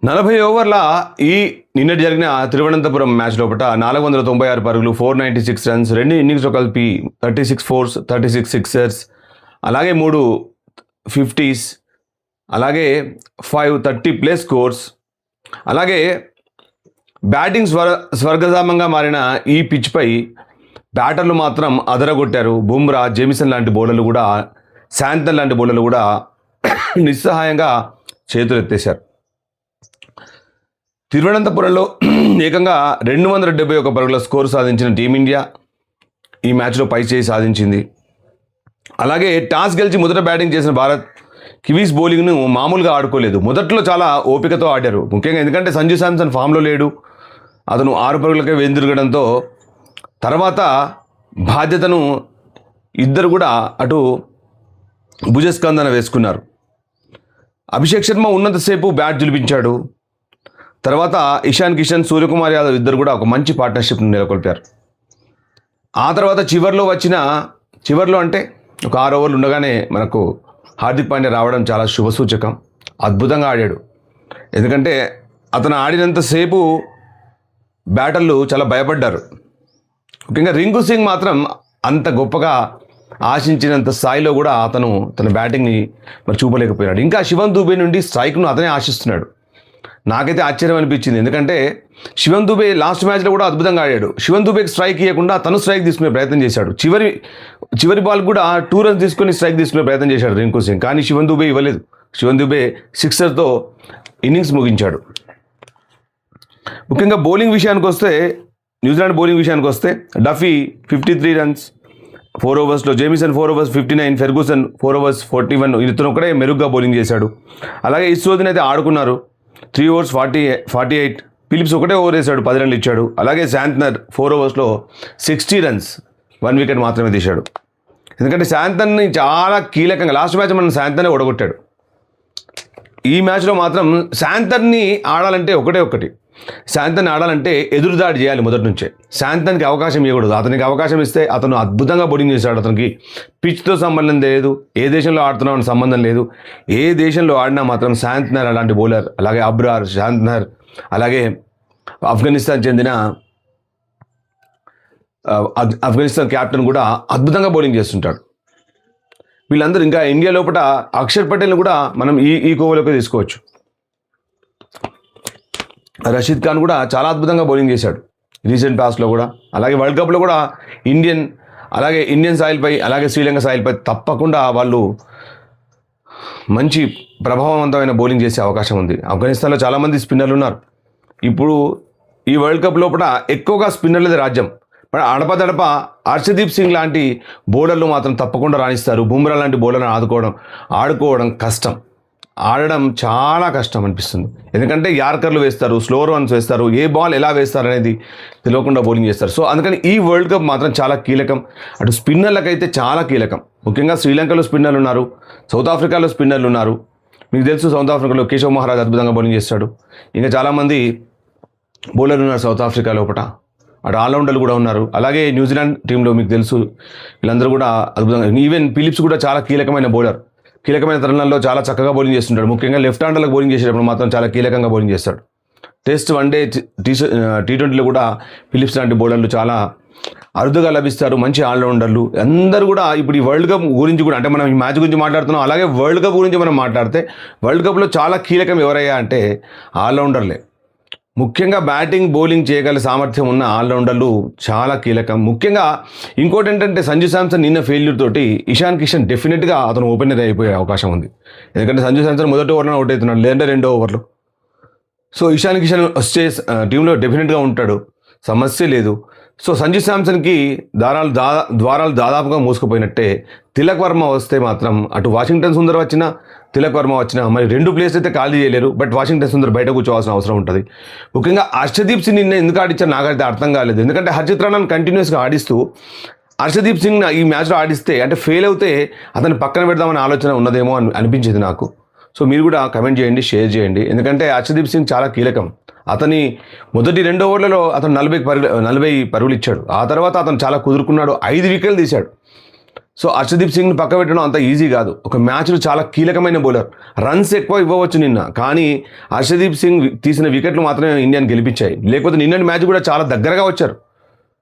40 ఓవర్ల ఈ నిన్నటి జరిగిన తిరువనంతపురం మ్యాచ్ లోపల 496 పరుగులు, 496 రన్స్, 2 ఇన్నింగ్స్లో కలిపి 36 ఫోర్స్, 36 సిక్సర్స్, అలాగే 3 50s, అలాగే 530+ స్కోర్స్, అలాగే బ్యాటింగ్ స్వర్గధామంగా మారిన ఈ పిచ్పై బ్యాటర్లు మాత్రం అదరగొట్టారు. బుమ్రా, జేమిసన్ లాంటి బౌలర్లు కూడా, శాంతన్ లాంటి బౌలర్లు కూడా నిస్సహాయంగా చేతులెత్తేశారు. తిరువనంతపురంలో ఏకంగా 271 పరుగుల స్కోరు సాధించిన టీమిండియా ఈ మ్యాచ్లో పైచేయి సాధించింది. అలాగే టాస్ గెలిచి మొదట బ్యాటింగ్ చేసిన భారత్ కివీస్ బౌలింగ్ను మామూలుగా ఆడుకోలేదు. మొదట్లో చాలా ఓపికతో ఆడారు, ముఖ్యంగా ఎందుకంటే సంజు శాంసన్ ఫామ్లో లేడు. అతను 6 పరుగులకే వెనుదిరగడంతో తర్వాత బాధ్యతను ఇద్దరు కూడా అటు భుజస్కందన వేసుకున్నారు. అభిషేక్ శర్మ ఉన్నంతసేపు బ్యాట్ జులిపించాడు. తర్వాత ఇషాన్ కిషన్, సూర్యకుమార్ యాదవ్ ఇద్దరు కూడా ఒక మంచి పార్ట్నర్షిప్ను నెలకొల్పారు. ఆ తర్వాత చివర్లో అంటే ఒక 6 ఓవర్లు ఉండగానే మనకు హార్దిక్ పాండ్యా రావడం చాలా శుభసూచకం. అద్భుతంగా ఆడాడు. ఎందుకంటే అతను ఆడినంతసేపు బ్యాటర్లు చాలా భయపడ్డారు. ముఖ్యంగా రింకు సింగ్ మాత్రం అంత గొప్పగా ఆశించినంత స్థాయిలో కూడా అతను తన బ్యాటింగ్ని మరి చూపలేకపోయాడు. ఇంకా శివం దూబే నుండి స్ట్రైక్ను అతనే ఆశిస్తున్నాడు. నాకైతే ఆశ్చర్యం అనిపించింది, ఎందుకంటే శివం దూబే లాస్ట్ మ్యాచ్లో కూడా అద్భుతంగా ఆడాడు. శివం దూబేకి స్ట్రైక్ ఇవ్వకుండా తను స్ట్రైక్ తీసుకునే ప్రయత్నం చేశాడు. చివరి బాల్ కూడా 2 రన్స్ తీసుకొని స్ట్రైక్ తీసుకునే ప్రయత్నం చేశాడు రింకు సింగ్, కానీ శివం దూబే ఇవ్వలేదు. శివం దూబే సిక్సర్తో ఇన్నింగ్స్ ముగించాడు. ముఖ్యంగా బౌలింగ్ విషయానికి వస్తే, న్యూజిలాండ్ బౌలింగ్ విషయానికి వస్తే డఫీ 53 రన్స్ 4 ఓవర్స్లో, జేమిసన్ 4 overs 59, ఫెర్గూసన్ 4 overs 41. ఇతను ఒకడే మెరుగ్గా బౌలింగ్ చేశాడు. అలాగే ఇస్రోదిన్ అయితే ఆడుకున్నారు, 3 overs 48. ఫిలిప్స్ ఒకటే ఓవర్ వేశాడు, 10 రన్లు ఇచ్చాడు. అలాగే శాంతనర్ 4 ఓవర్స్లో 60 రన్స్, 1 వికెట్ మాత్రమే తీశాడు. ఎందుకంటే శాంతన్ని చాలా కీలకంగా లాస్ట్ మ్యాచ్ మనం శాంతనే ఓడగొట్టాడు. ఈ మ్యాచ్లో మాత్రం శాంతన్ని ఆడాలంటే ఒకటి శాంతన్ ఆడాలంటే ఎదురుదాడి చేయాలి మొదటి నుంచే. శాంతన్కి అవకాశం ఇవ్వకూడదు. అతనికి అవకాశం ఇస్తే అతను అద్భుతంగా బౌలింగ్ చేశాడు. అతనికి పిచ్తో సంబంధం లేదు, ఏ దేశంలో ఆడుతున్నామని సంబంధం లేదు. ఏ దేశంలో ఆడినా మాత్రం శాంతనర్ అలాంటి బౌలర్. అలాగే అబ్రార్, శాంతనర్, అలాగే ఆఫ్ఘనిస్తాన్ క్యాప్టెన్ కూడా అద్భుతంగా బౌలింగ్ చేస్తుంటాడు. వీళ్ళందరూ ఇంకా ఇండియా లోపల అక్షర్ పటేల్ని కూడా మనం ఈ కోవలోకి తీసుకోవచ్చు. రషీద్ ఖాన్ కూడా చాలా బౌలింగ్ చేశాడు రీసెంట్ పాస్ట్లో కూడా. అలాగే వరల్డ్ కప్లో కూడా ఇండియన్ సాయిల్పై, అలాగే శ్రీలంక సాయిల్పై తప్పకుండా వాళ్ళు మంచి ప్రభావవంతమైన బౌలింగ్ చేసే అవకాశం ఉంది. ఆఫ్ఘనిస్తాన్లో చాలామంది స్పిన్నర్లు ఉన్నారు. ఇప్పుడు ఈ వరల్డ్ కప్ లోపల ఎక్కువగా స్పిన్నర్లదే రాజ్యం. మరి అడపదడప హర్షదీప్ సింగ్ లాంటి బౌలర్లు మాత్రం తప్పకుండా రాణిస్తారు. బుమ్రా లాంటి బౌలర్లను ఆడుకోవడం కష్టం, ఆడడం చాలా కష్టం అనిపిస్తుంది. ఎందుకంటే యార్కర్లు వేస్తారు, స్లో రన్స్ వేస్తారు, ఏ బాల్ ఎలా వేస్తారు అనేది తెలియకుండా బౌలింగ్ చేస్తారు. సో అందుకని ఈ వరల్డ్ కప్ మాత్రం చాలా కీలకం. అటు స్పిన్నర్లకైతే చాలా కీలకం. ముఖ్యంగా శ్రీలంకలో స్పిన్నర్లు ఉన్నారు, సౌత్ ఆఫ్రికాలో స్పిన్నర్లు ఉన్నారు. మీకు తెలుసు సౌత్ ఆఫ్రికాలో కేశవ్ మహారాజ్ అద్భుతంగా బౌలింగ్ చేస్తాడు. ఇంకా చాలామంది బౌలర్లు ఉన్నారు సౌత్ ఆఫ్రికా లోపల. అటు ఆల్రౌండర్లు కూడా ఉన్నారు. అలాగే న్యూజిలాండ్ టీంలో మీకు తెలుసు వీళ్ళందరూ కూడా అద్భుతంగా, ఈవెన్ ఫిలిప్స్ కూడా చాలా కీలకమైన బౌలర్. కీలకమైన తరుణాల్లో చాలా చక్కగా బౌలింగ్ చేస్తుంటాడు. ముఖ్యంగా లెఫ్ట్ హ్యాండర్లకు బౌలింగ్ చేసేటప్పుడు మాత్రం చాలా కీలకంగా బౌలింగ్ చేస్తాడు. టెస్ట్, వన్డే, T20లో కూడా ఫిలిప్స్ లాంటి బౌలర్లు చాలా అరుదుగా లభిస్తారు, మంచి ఆల్రౌండర్లు. అందరూ కూడా ఇప్పుడు ఈ వరల్డ్ కప్ గురించి కూడా, అంటే మనం ఈ మ్యాచ్ గురించి మాట్లాడుతున్నాం, అలాగే వరల్డ్ కప్ గురించి మనం మాట్లాడితే వరల్డ్ కప్లో చాలా కీలకం ఎవరయ్యా అంటే ఆల్రౌండర్లే. ముఖ్యంగా బ్యాటింగ్, బౌలింగ్ చేయగల సామర్థ్యం ఉన్న ఆల్రౌండర్లు చాలా కీలకం. ముఖ్యంగా ఇంకోటి ఏంటంటే సంజు శాంసన్ నిన్న ఫెయిల్యూర్ తోటి ఇషాన్ కిషన్ డెఫినెట్గా అతను ఓపెనర్ అయిపోయే అవకాశం ఉంది. ఎందుకంటే సంజు శాంసన్ మొదటి ఓవర్లో అవుట్ అవుతున్నాడు, లేదంటే 2వ ఓవర్లో. సో ఇషాన్ కిషన్ వచ్చే టీంలో డెఫినెట్గా ఉంటాడు, సమస్య లేదు. సో సంజు శాంసన్కి ద్వారాలు దాదాపుగా మూసుకుపోయినట్టే. తిలక్ వర్మ వస్తే మాత్రం అటు వాషింగ్టన్ సుందర్ వచ్చినా, తిలక్ వర్మ వచ్చినా మరి 2 ప్లేస్ అయితే ఖాళీ చేయలేరు. బట్ వాషింగ్టన్ సుందర్ బయట కూర్చోవాల్సిన అవసరం ఉంటుంది. ముఖ్యంగా హర్షదీప్ సింగ్ నిన్న ఎందుకు ఆడించారు నాకైతే అర్థం కాలేదు. ఎందుకంటే హర్షిత్ రాణాను కంటిన్యూస్గా ఆడిస్తూ హర్షదీప్ సింగ్ ఈ మ్యాచ్లో ఆడిస్తే, అంటే ఫెయిల్ అవుతే అతను పక్కన పెడదామనే ఆలోచన ఉన్నదేమో అనిపించింది నాకు. సో మీరు కూడా కమెంట్ చేయండి, షేర్ చేయండి. ఎందుకంటే హర్షదీప్ సింగ్ చాలా కీలకం. అతని మొదటి 2 ఓవర్లలో అతను 40 పరుగులు ఇచ్చాడు. ఆ తర్వాత అతను చాలా కుదురుకున్నాడు, 5 వికెట్లు తీశాడు. సో హర్షదీప్ సింగ్ని పక్క పెట్టడం అంత ఈజీ కాదు. ఒక మ్యాచ్లో చాలా కీలకమైన బౌలర్, రన్స్ ఎక్కువ ఇవ్వవచ్చు నిన్న, కానీ హర్షదీప్ సింగ్ తీసిన వికెట్లు మాత్రమే ఇండియాని గెలిపించాయి. లేకపోతే నిన్నటి మ్యాచ్ కూడా చాలా దగ్గరగా వచ్చారు.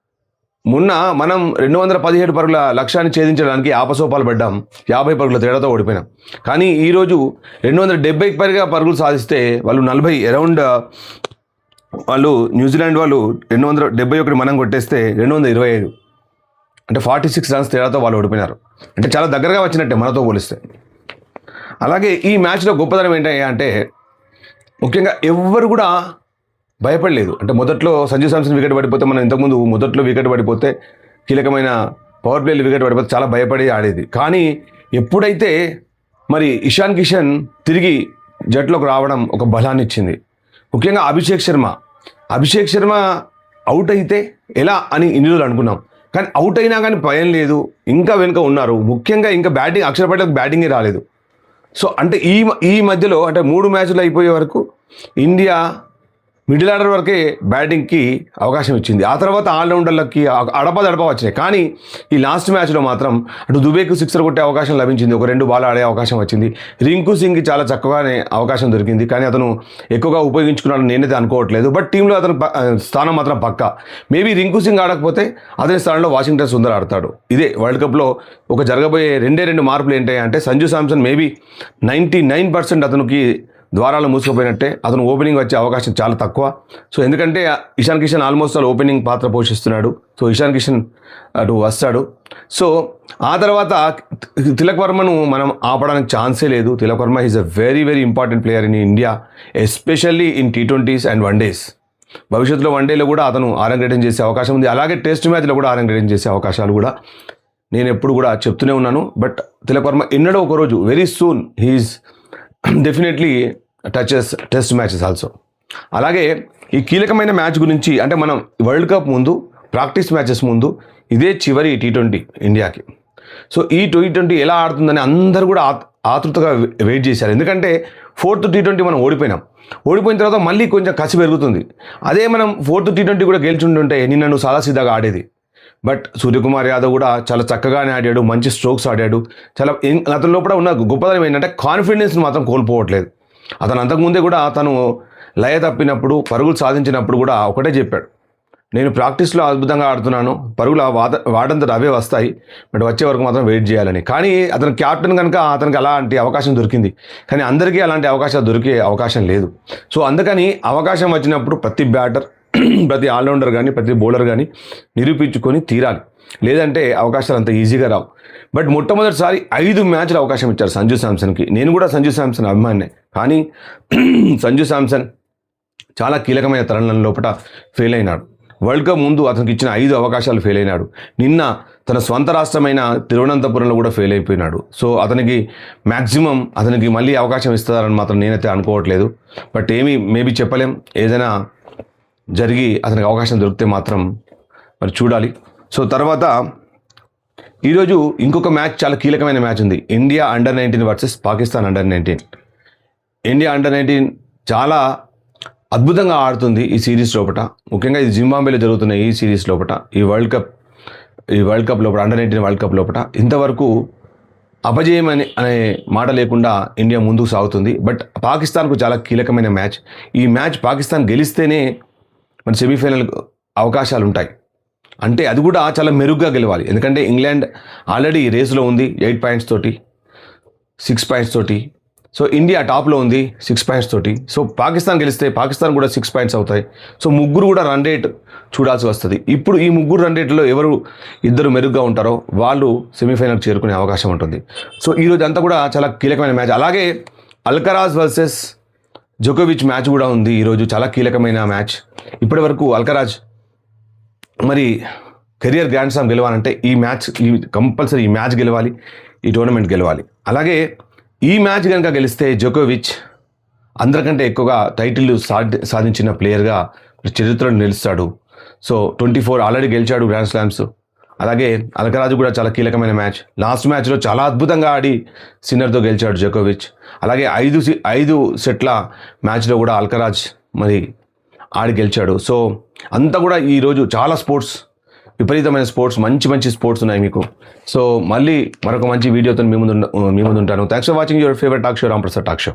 మొన్న మనం 217 పరుగుల లక్ష్యాన్ని ఛేదించడానికి ఆపసోపాలు పడ్డాం, 50 పరుగుల తేడాతో ఓడిపోయినాం. కానీ ఈరోజు 270 పైగా పరుగులు సాధిస్తే వాళ్ళు 40 అరౌండ్, వాళ్ళు న్యూజిలాండ్ వాళ్ళు 271 మనం కొట్టేస్తే 225, అంటే 46 రన్స్ తేడాతో వాళ్ళు ఓడిపోయినారు. అంటే చాలా దగ్గరగా వచ్చినట్టే మనతో పోలిస్తే. అలాగే ఈ మ్యాచ్లో గొప్పదనం ఏంటంటే ముఖ్యంగా ఎవ్వరు కూడా భయపడలేదు. అంటే మొదట్లో సంజు శాంసన్ వికెట్ పడిపోతే, మనం ఇంతకుముందు మొదట్లో వికెట్ పడిపోతే, కీలకమైన పవర్ ప్లేలు వికెట్ పడిపోతే చాలా భయపడి ఆడేది. కానీ ఎప్పుడైతే మరి ఇషాన్ కిషన్ తిరిగి జట్లోకి రావడం ఒక బలాన్ని ఇచ్చింది. ముఖ్యంగా అభిషేక్ శర్మ అవుట్ అయితే ఎలా అని ఇన్ని రోజులు అనుకున్నాం, కానీ అవుట్ అయినా కానీ భయం లేదు, ఇంకా వెనుక ఉన్నారు. ముఖ్యంగా ఇంకా బ్యాటింగ్, అక్షర్ పటేల్కి బ్యాటింగే రాలేదు. సో అంటే ఈ మధ్యలో అంటే 3 మ్యాచ్లు అయిపోయే వరకు ఇండియా మిడిల్ ఆర్డర్ వరకే బ్యాటింగ్కి అవకాశం ఇచ్చింది. ఆ తర్వాత ఆల్రౌండర్లకి అడపదడప వచ్చినాయి. కానీ ఈ లాస్ట్ మ్యాచ్లో మాత్రం అటు దుబేకు 6 కొట్టే అవకాశం లభించింది, ఒక 2 బాల్ ఆడే అవకాశం వచ్చింది. రింకు సింగ్కి చాలా చక్కగానే అవకాశం దొరికింది, కానీ అతను ఎక్కువగా ఉపయోగించుకున్నాడని నేనైతే అనుకోవట్లేదు. బట్ టీంలో అతను స్థానం మాత్రం పక్కా. మేబీ రింకు సింగ్ ఆడకపోతే అతని స్థానంలో వాషింగ్టన్ సుందర్ ఆడతాడు. ఇదే వరల్డ్ కప్లో ఒక జరగబోయే 2 మార్పులు ఏంటంటే సంజు శాంసన్ మేబీ 99% అతనికి ద్వారాలు మూసుకుపోయినట్టే, అతను ఓపెనింగ్ వచ్చే అవకాశం చాలా తక్కువ. సో ఎందుకంటే Ishan Kishan almost all opening పాత్ర పోషిస్తున్నాడు. సో ఇషాన్ కిషన్ అటు వస్తాడు. సో ఆ తర్వాత తిలక్ వర్మను మనం ఆపడానికి ఛాన్సే లేదు. Tilak Varma is a very very important player in India, especially in T20s and one days. భవిష్యత్తులో వన్డేలో కూడా అతను ఆరంగేటం చేసే అవకాశం ఉంది. అలాగే టెస్ట్ మ్యాచ్లో కూడా ఆరంగేటం చేసే అవకాశాలు కూడా నేను ఎప్పుడు కూడా చెప్తూనే ఉన్నాను. బట్ తిలక్ వర్మ ఎన్నడో ఒకరోజు very soon he's definitely touches test matches also. అలాగే ఈ కీలకమైన మ్యాచ్ గురించి అంటే మనం వరల్డ్ కప్ ముందు, ప్రాక్టీస్ మ్యాచెస్ ముందు ఇదే చివరి T20 ఇండియాకి. సో ఈ T20 ఎలా ఆడుతుందని అందరూ కూడా ఆతృతగా వెయిట్ చేశారు. ఎందుకంటే 4th T20 మనం ఓడిపోయిన తర్వాత మళ్ళీ కొంచెం కసి పెరుగుతుంది. అదే మనం 4th T20 కూడా గెలుచుంటుంటే నిన్న నువ్వు సాదాసీదాగా ఆడేది. బట్ సూర్యకుమార్ యాదవ్ కూడా చాలా చక్కగానే ఆడాడు, మంచి స్ట్రోక్స్ ఆడాడు. చాలా అతని లోపల ఉన్న గొప్పదనం ఏంటంటే కాన్ఫిడెన్స్ని మాత్రం కోల్పోవట్లేదు. అతను అంతకుముందే కూడా తను లయ తప్పినప్పుడు, పరుగులు సాధించినప్పుడు కూడా ఒకటే చెప్పాడు, నేను ప్రాక్టీస్లో అద్భుతంగా ఆడుతున్నాను, పరుగులు వాడంతో అవే వస్తాయి, బట్ వచ్చే వరకు మాత్రం వెయిట్ చేయాలని. కానీ అతను క్యాప్టెన్ కనుక అతనికి అలాంటి అవకాశం దొరికింది. కానీ అందరికీ అలాంటి అవకాశాలు దొరికే అవకాశం లేదు. సో అందుకని అవకాశం వచ్చినప్పుడు ప్రతి బ్యాటర్, ప్రతి ఆల్రౌండర్ కానీ, ప్రతి బౌలర్ కానీ నిరూపించుకొని తీరాలి. లేదంటే అవకాశాలు అంత ఈజీగా రావు. బట్ మొట్టమొదటిసారి 5 మ్యాచ్లు అవకాశం ఇచ్చారు సంజు శాంసన్కి. నేను కూడా సంజు శాంసన్ అభిమానినే, కానీ సంజు శాంసన్ చాలా కీలకమైన తరుణం లోపల ఫెయిల్ అయినాడు. వరల్డ్ కప్ ముందు అతనికి ఇచ్చిన 5 అవకాశాలు ఫెయిల్ అయినాడు. నిన్న తన స్వంత రాష్ట్రమైన తిరువనంతపురంలో కూడా ఫెయిల్ అయిపోయినాడు. సో అతనికి మ్యాక్సిమం అతనికి మళ్ళీ అవకాశం ఇస్తారని మాత్రం నేనైతే అనుకోవట్లేదు. బట్ మేబీ చెప్పలేం, ఏదైనా జరిగి అతనికి అవకాశం దొరికితే మాత్రం మరి చూడాలి. సో తర్వాత ఈరోజు ఇంకొక మ్యాచ్, చాలా కీలకమైన మ్యాచ్ ఉంది. India under-19 versus Pakistan under-19. India under-19 చాలా అద్భుతంగా ఆడుతుంది ఈ సిరీస్ లోపల. ముఖ్యంగా ఇది జింబాబ్వేలో జరుగుతున్న ఈ సిరీస్ లోపల, ఈ వరల్డ్ కప్ లోపల, అండర్-19 వరల్డ్ కప్ లోపల ఇంతవరకు అపజయం అనే మాట లేకుండా ఇండియా ముందుకు సాగుతుంది. బట్ పాకిస్తాన్కు చాలా కీలకమైన మ్యాచ్. ఈ మ్యాచ్ పాకిస్తాన్ గెలిస్తేనే మన సెమీఫైనల్ అవకాశాలు ఉంటాయి. అంటే అది కూడా చాలా మెరుగ్గా గెలవాలి. ఎందుకంటే ఇంగ్లాండ్ ఆల్రెడీ రేసులో ఉంది 8 పాయింట్స్ తోటి, 6 పాయింట్స్ తోటి. సో ఇండియా టాప్లో ఉంది 6 పాయింట్స్ తోటి. సో పాకిస్తాన్ గెలిస్తే పాకిస్తాన్ కూడా 6 పాయింట్స్ అవుతాయి. సో ముగ్గురు కూడా రన్ రేట్ చూడాల్సి వస్తుంది. ఇప్పుడు ఈ ముగ్గురు రన్ రేట్లో ఇద్దరు మెరుగ్గా ఉంటారో వాళ్ళు సెమీఫైనల్కి చేరుకునే అవకాశం ఉంటుంది. సో ఈరోజు అంతా కూడా చాలా కీలకమైన మ్యాచ్. అలాగే అల్కరాజ్ వర్సెస్ జోకోవిచ్ మ్యాచ్ కూడా ఉంది ఈరోజు, చాలా కీలకమైన మ్యాచ్. ఇప్పటి వరకు అల్కరాజ్ మరి కెరియర్ గ్రాండ్ స్లామ్ గెలవాలంటే కంపల్సరీ ఈ మ్యాచ్ గెలవాలి, ఈ టోర్నమెంట్ గెలవాలి. అలాగే ఈ మ్యాచ్ కనుక గెలిస్తే జోకోవిచ్ అందరికంటే ఎక్కువగా టైటిల్ సాధించిన ప్లేయర్గా చరిత్రలో నిలుస్తాడు. సో 24 ఆల్రెడీ గెలిచాడు గ్రాండ్ స్లామ్స్. అలాగే అల్కరాజ్ కూడా చాలా కీలకమైన మ్యాచ్. లాస్ట్ మ్యాచ్లో చాలా అద్భుతంగా ఆడి సిన్నర్తో గెలిచాడు జోకోవిచ్. అలాగే 5 సెట్ల మ్యాచ్లో కూడా అల్కరాజ్ మరి ఆడి గెలిచాడు. సో అంతా కూడా ఈరోజు చాలా స్పోర్ట్స్ విపరీతమైన స్పోర్ట్స్, మంచి స్పోర్ట్స్ ఉన్నాయి మీకు. సో మళ్ళీ మరొక మంచి వీడియోతో మీ ముందు ఉంటాను. Thanks for watching your favourite talk show, Ram Prasad talk show.